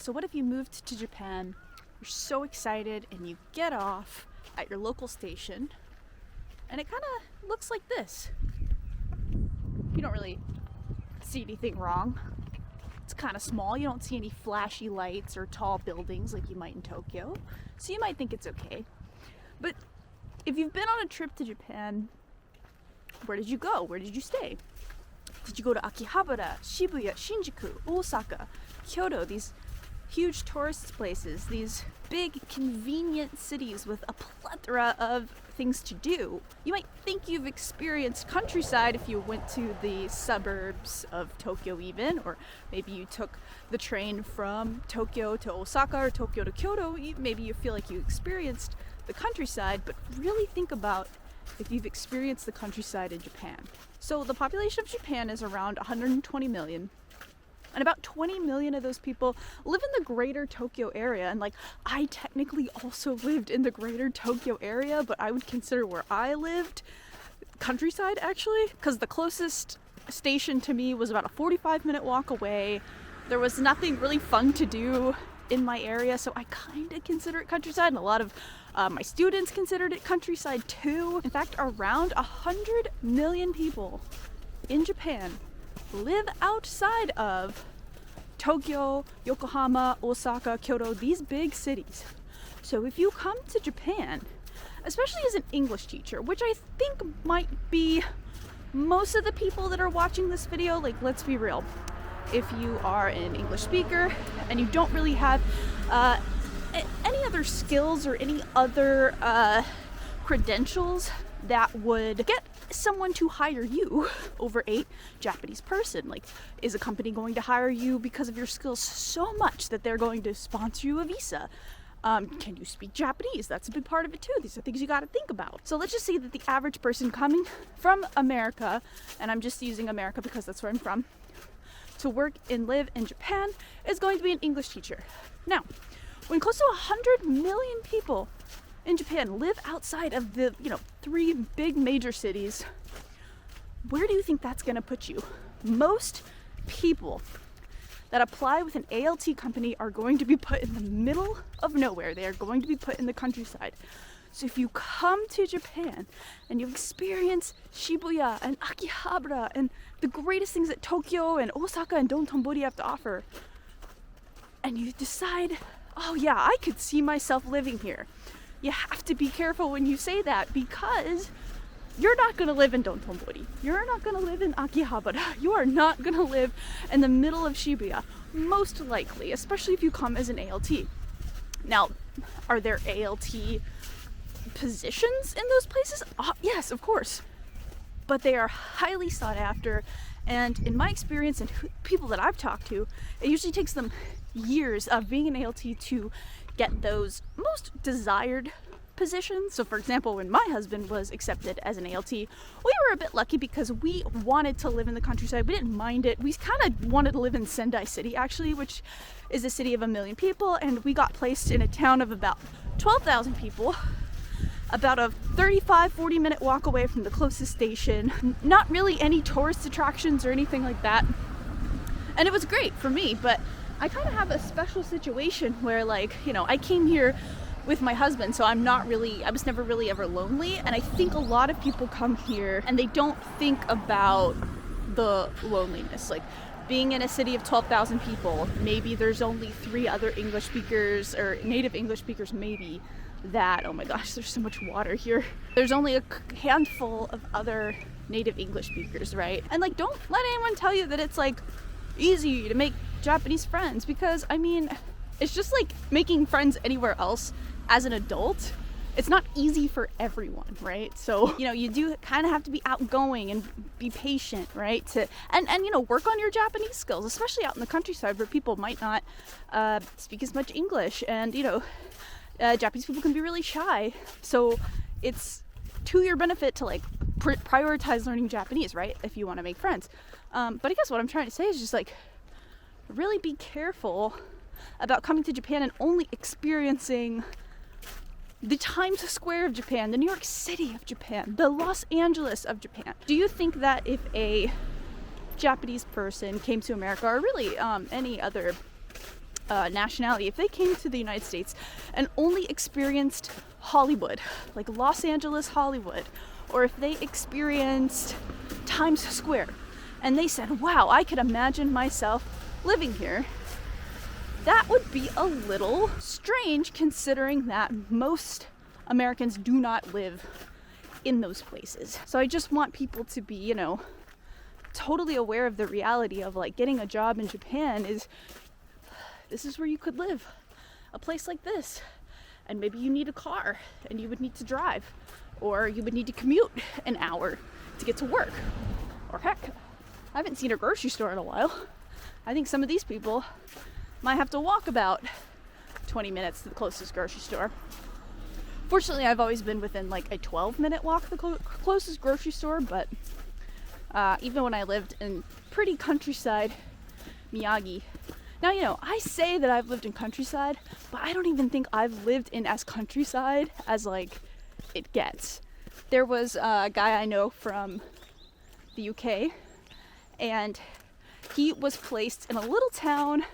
So what if you moved to Japan, you're so excited, and you get off at your local station, and it kind of looks like this. You don't really see anything wrong. It's kind of small. You don't see any flashy lights or tall buildings like you might in Tokyo, so you might think it's okay. But if you've been on a trip to Japan, where did you go? Where did you stay? Did you go to Akihabara, Shibuya, Shinjuku, Osaka, Kyoto, these huge tourist places, these big convenient cities with a plethora of things to do? You might think you've experienced countryside if you went to the suburbs of Tokyo even, or maybe you took the train from Tokyo to Osaka or Tokyo to Kyoto. Maybe you feel like you experienced the countryside, but really think about if you've experienced the countryside in Japan. So the population of Japan is around 120 million. And about 20 million of those people live in the greater Tokyo area. And like, I technically also lived in the greater Tokyo area, but I would consider where I lived countryside actually, because the closest station to me was about a 45-minute walk away. There was nothing really fun to do in my area, so I kind of consider it countryside, and a lot of my students considered it countryside too. In fact, around 100 million people in Japan live outside of Tokyo, Yokohama, Osaka, Kyoto, these big cities. So if you come to Japan, especially as an English teacher, which I think might be most of the people that are watching this video, like, let's be real. If you are an English speaker and you don't really have any other skills or any other credentials that would get someone to hire you over a Japanese person. Like, is a company going to hire you because of your skills so much that they're going to sponsor you a visa? Can you speak Japanese? That's a big part of it too. These are things you got to think about. So let's just say that the average person coming from America, and I'm just using America because that's where I'm from, to work and live in Japan is going to be an English teacher. Now, when close to 100 million people in Japan live outside of the, 3 big major cities, where do you think that's going to put you? Most people that apply with an ALT company are going to be put in the middle of nowhere. They are going to be put in the countryside. So if you come to Japan and you experience Shibuya and Akihabara and the greatest things that Tokyo and Osaka and Dontonbori have to offer, and you decide, oh yeah, I could see myself living here, you have to be careful when you say that, because you're not going to live in Dontonbori. You're not going to live in Akihabara. You are not going to live in the middle of Shibuya, most likely, especially if you come as an ALT. Now, are there ALT positions in those places? Yes, of course. But they are highly sought after, and in my experience and people that I've talked to, it usually takes them years of being an ALT to get those most desired positions. So for example, when my husband was accepted as an ALT, we were a bit lucky because we wanted to live in the countryside. We didn't mind it. We kind of wanted to live in Sendai City actually, which is a city of 1 million people, and we got placed in a town of about 12,000 people, about a 35-40 minute walk away from the closest station. Not really any tourist attractions or anything like that. And it was great for me, but I kind of have a special situation where, like, I came here with my husband, so I was never really ever lonely. And I think a lot of people come here and they don't think about the loneliness. Like, being in a city of 12,000 people, maybe there's only 3 other English speakers, or native English speakers maybe, that, oh my gosh, there's so much water here. There's only a handful of other native English speakers, right? And like, don't let anyone tell you that it's like easy to make Japanese friends, because I mean, it's just like making friends anywhere else as an adult. It's not easy for everyone, right? So, you do kind of have to be outgoing and be patient, right? And work on your Japanese skills, especially out in the countryside where people might not speak as much English, and Japanese people can be really shy. So it's to your benefit to like prioritize learning Japanese, right? If you want to make friends. But I guess what I'm trying to say is just like, really be careful about coming to Japan and only experiencing the Times Square of Japan, the New York City of Japan, the Los Angeles of Japan. Do you think that if a Japanese person came to America, or really any other nationality, if they came to the United States and only experienced Hollywood, like Los Angeles, Hollywood, or if they experienced Times Square, and they said, wow, I could imagine myself living here, that would be a little strange considering that most Americans do not live in those places. So I just want people to be, you know, totally aware of the reality of like getting a job in Japan this is where you could live, a place like this. And maybe you need a car and you would need to drive, or you would need to commute an hour to get to work. Or heck, I haven't seen a grocery store in a while. I think some of these people might have to walk about 20 minutes to the closest grocery store. Fortunately, I've always been within like a 12-minute walk to the closest grocery store, but even when I lived in pretty countryside Miyagi. Now, you know, I say that I've lived in countryside, but I don't even think I've lived in as countryside as like it gets. There was a guy I know from the UK, and he was placed in a little town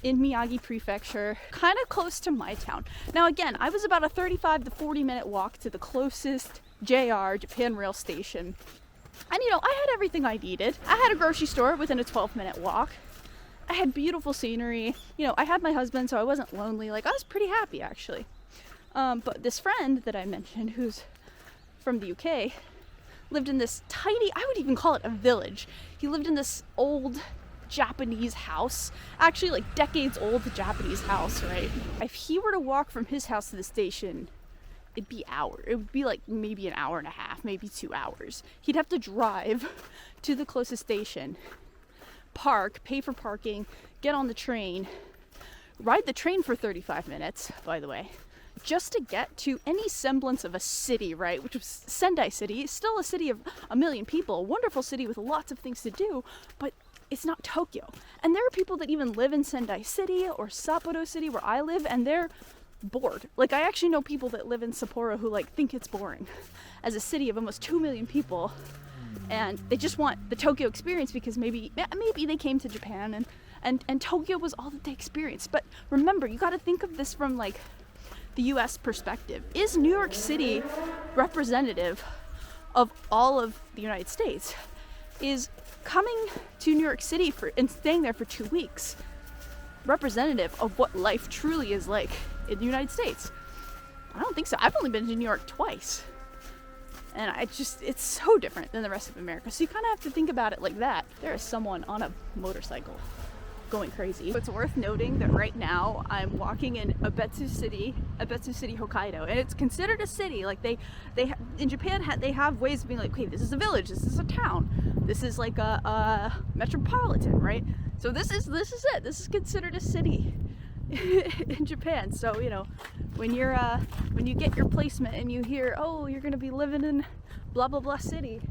in Miyagi Prefecture, kind of close to my town. Now again, I was about a 35 to 40 minute walk to the closest JR, Japan Rail station. And you know, I had everything I needed. I had a grocery store within a 12-minute walk. I had beautiful scenery. You know, I had my husband, so I wasn't lonely. Like, I was pretty happy, actually. But this friend that I mentioned, who's from the UK, lived in this tiny, I would even call it a village. He lived in this old Japanese house, actually like decades old Japanese house, right? If he were to walk from his house to the station, it'd be hours. It would be like maybe an hour and a half, maybe 2 hours. He'd have to drive to the closest station, park, pay for parking, get on the train, ride the train for 35 minutes, by the way, just to get to any semblance of a city, right? Which was Sendai City. It's still a city of 1 million people, a wonderful city with lots of things to do, but it's not Tokyo. And there are people that even live in Sendai City or Sapporo City where I live, and they're bored. Like, I actually know people that live in Sapporo who like think it's boring as a city of almost 2 million people, and they just want the Tokyo experience because maybe they came to Japan and Tokyo was all that they experienced. But remember, you got to think of this from like the US perspective. Is New York City representative of all of the United States? Is coming to New York City and staying there for 2 weeks representative of what life truly is like in the United States? I don't think so. I've only been to New York twice, and it's so different than the rest of America. So you kind of have to think about it like that. There is someone on a motorcycle going crazy. It's worth noting that right now I'm walking in Abetsu City, Hokkaido, and it's considered a city. Like they in Japan they have ways of being like, okay, this is a village, this is a town, this is like a metropolitan, right? So this is it. This is considered a city in Japan. So you know, when you get your placement and you hear, oh, you're gonna be living in blah blah blah city.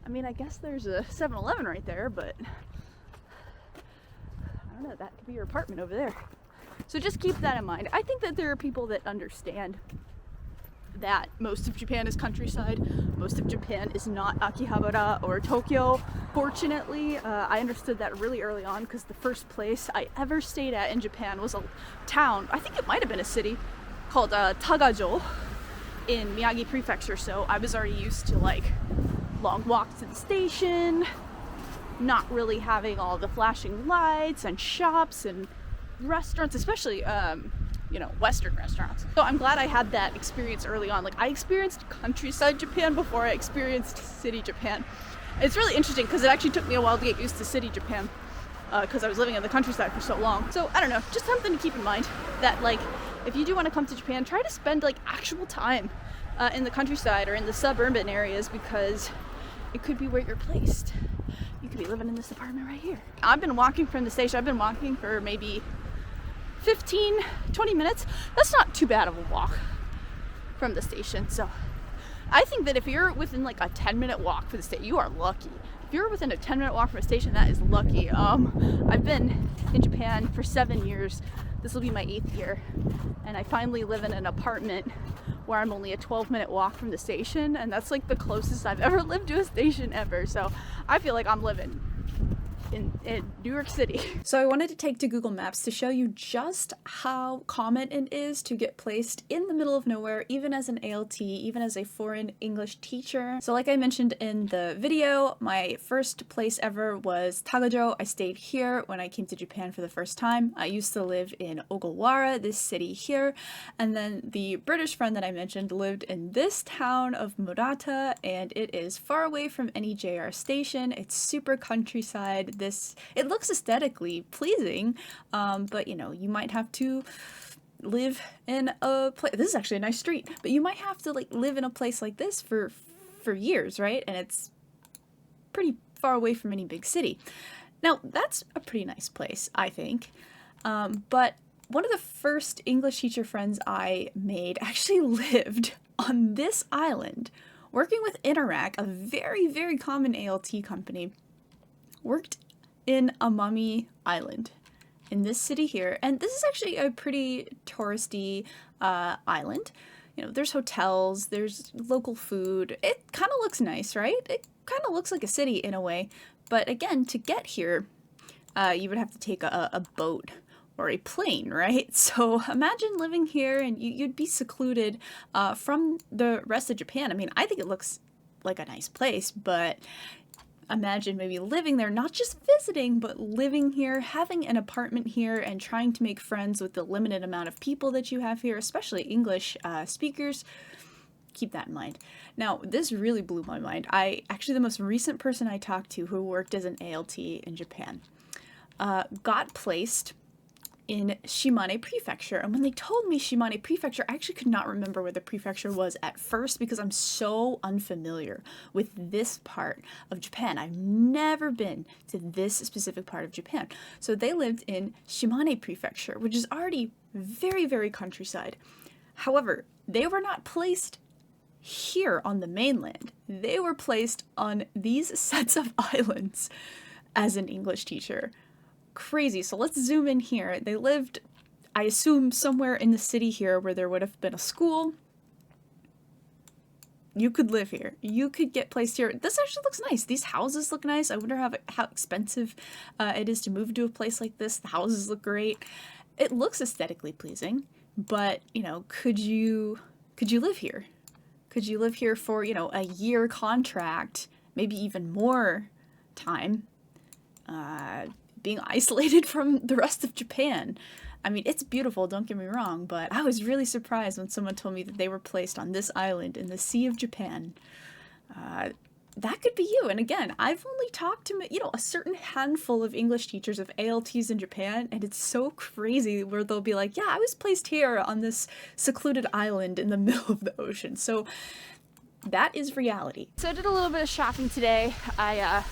I mean, I guess there's a 7-Eleven right there, but I don't know, that could be your apartment over there. So just keep that in mind. I think that there are people that understand that most of Japan is countryside. Most of Japan is not Akihabara or Tokyo. Fortunately, I understood that really early on because the first place I ever stayed at in Japan was a town, I think it might have been a city, called Tagajo in Miyagi Prefecture. So I was already used to like long walks to the station, not really having all the flashing lights and shops and restaurants, especially you know, Western restaurants. So I'm glad I had that experience early on. Like, I experienced countryside Japan before I experienced city Japan. It's really interesting because it actually took me a while to get used to city Japan because I was living in the countryside for so long. So I don't know, just something to keep in mind that like if you do want to come to Japan, try to spend like actual time in the countryside or in the suburban areas, because it could be where you're placed. You could be living in this apartment right here. I've been walking from the station. I've been walking for maybe 15, 20 minutes. That's not too bad of a walk from the station. So I think that if you're within like a 10-minute walk from the station, you are lucky. If you're within a 10-minute walk from a station, that is lucky. I've been in Japan for 7 years. This will be my 8th year. And I finally live in an apartment where I'm only a 12-minute walk from the station. And that's like the closest I've ever lived to a station ever. So I feel like I'm living in in New York City. So I wanted to take to Google Maps to show you just how common it is to get placed in the middle of nowhere, even as an ALT, even as a foreign English teacher. So like I mentioned in the video, my first place ever was Tagajo. I stayed here when I came to Japan for the first time. I used to live in Ogawara, this city here, and then the British friend that I mentioned lived in this town of Murata, and it is far away from any JR station. It's super countryside. It looks aesthetically pleasing, but you know, you might have to live in a place. This is actually a nice street, but you might have to like live in a place like this for years, right? And it's pretty far away from any big city. Now, that's a pretty nice place, I think. But one of the first English teacher friends I made actually lived on this island, working with Interac, a very, very common ALT company. Worked in Amami Island, in this city here. And this is actually a pretty touristy island. You know, there's hotels, there's local food. It kind of looks nice, right? It kind of looks like a city in a way. But again, to get here, you would have to take a boat or a plane, right? So imagine living here and you'd be secluded from the rest of Japan. I mean, I think it looks like a nice place, but imagine maybe living there, not just visiting, but living here, having an apartment here, and trying to make friends with the limited amount of people that you have here, especially English speakers. Keep that in mind. Now, this really blew my mind. Actually, the most recent person I talked to who worked as an ALT in Japan got placed in Shimane Prefecture. And when they told me Shimane Prefecture, I actually could not remember where the prefecture was at first because I'm so unfamiliar with this part of Japan. I've never been to this specific part of Japan. So they lived in Shimane Prefecture, which is already very, very countryside. However, they were not placed here on the mainland. They were placed on these sets of islands as an English teacher. Crazy. So let's zoom in here. They lived, I assume, somewhere in the city here where there would have been a school. You could live here. You could get placed here. This actually looks nice. These houses look nice. I wonder how expensive it is to move to a place like this. The houses look great. It looks aesthetically pleasing, but, you know, could you live here? Could you live here for, you know, a year contract, maybe even more time? Being isolated from the rest of Japan. I mean, it's beautiful, don't get me wrong, but I was really surprised when someone told me that they were placed on this island in the Sea of Japan. That could be you. And again, I've only talked to, you know, a certain handful of English teachers of ALTs in Japan, and it's so crazy where they'll be like, yeah, I was placed here on this secluded island in the middle of the ocean. So that is reality. So I did a little bit of shopping today. I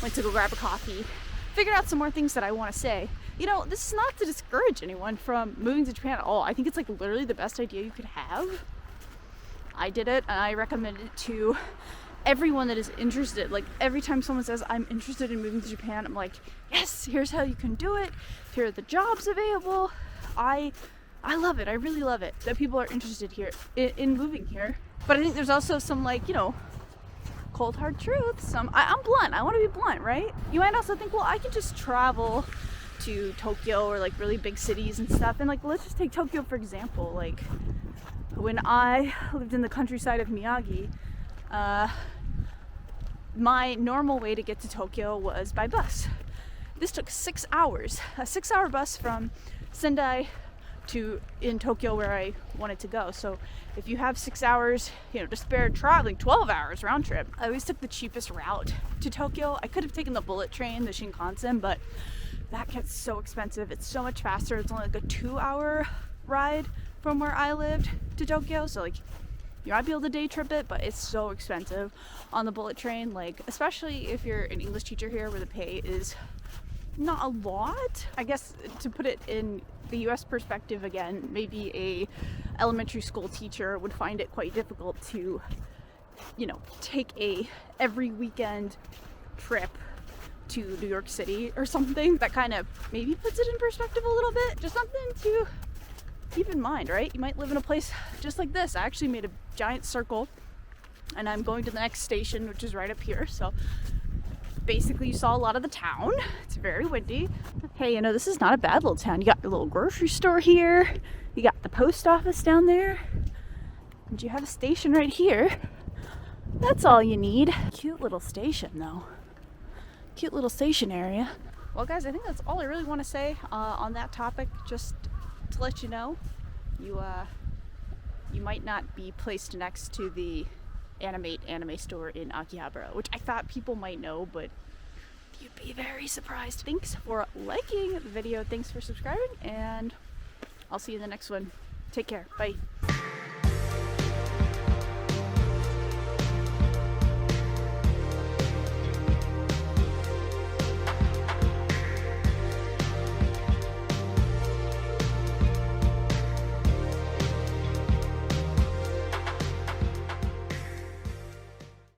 went to go grab a coffee. Figured out some more things that I want to say. You know, this is not to discourage anyone from moving to Japan at all. I think it's like literally the best idea you could have. I did it and I recommend it to everyone that is interested. Like every time someone says I'm interested in moving to Japan, I'm like, yes, here's how you can do it. Here are the jobs available. I love it. I really love it that people are interested here in moving here. But I think there's also some, like, you know, cold hard truths. I'm blunt. I want to be blunt, right? You might also think, well, I can just travel to Tokyo or like really big cities and stuff. And like, let's just take Tokyo for example. Like when I lived in the countryside of Miyagi, my normal way to get to Tokyo was by bus. This took 6 hours, a 6-hour bus from Sendai to in Tokyo where I wanted to go. So if you have 6 hours, you know, to spare traveling, 12 hours round trip, I always took the cheapest route to Tokyo. I could have taken the bullet train, the Shinkansen, but that gets so expensive. It's so much faster. It's only like a 2-hour ride from where I lived to Tokyo. So like you might be able to day trip it, but it's so expensive on the bullet train. Like, especially if you're an English teacher here where the pay is not a lot. I guess to put it in the US perspective again, maybe a elementary school teacher would find it quite difficult to, you know, take a every weekend trip to New York City or something. That kind of maybe puts it in perspective a little bit. Just something to keep in mind, right? You might live in a place just like this. I actually made a giant circle and I'm going to the next station, which is right up here. So basically you saw a lot of the town. It's very windy. Hey, you know, this is not a bad little town. You got your little grocery store here. You got the post office down there. And you have a station right here. That's all you need. Cute little station though. Cute little station area. Well guys, I think that's all I really want to say on that topic. Just to let you know, you might not be placed next to the Animate anime store in Akihabara, which I thought people might know, but you'd be very surprised. Thanks for liking the video, thanks for subscribing, and I'll see you in the next one. Take care, bye.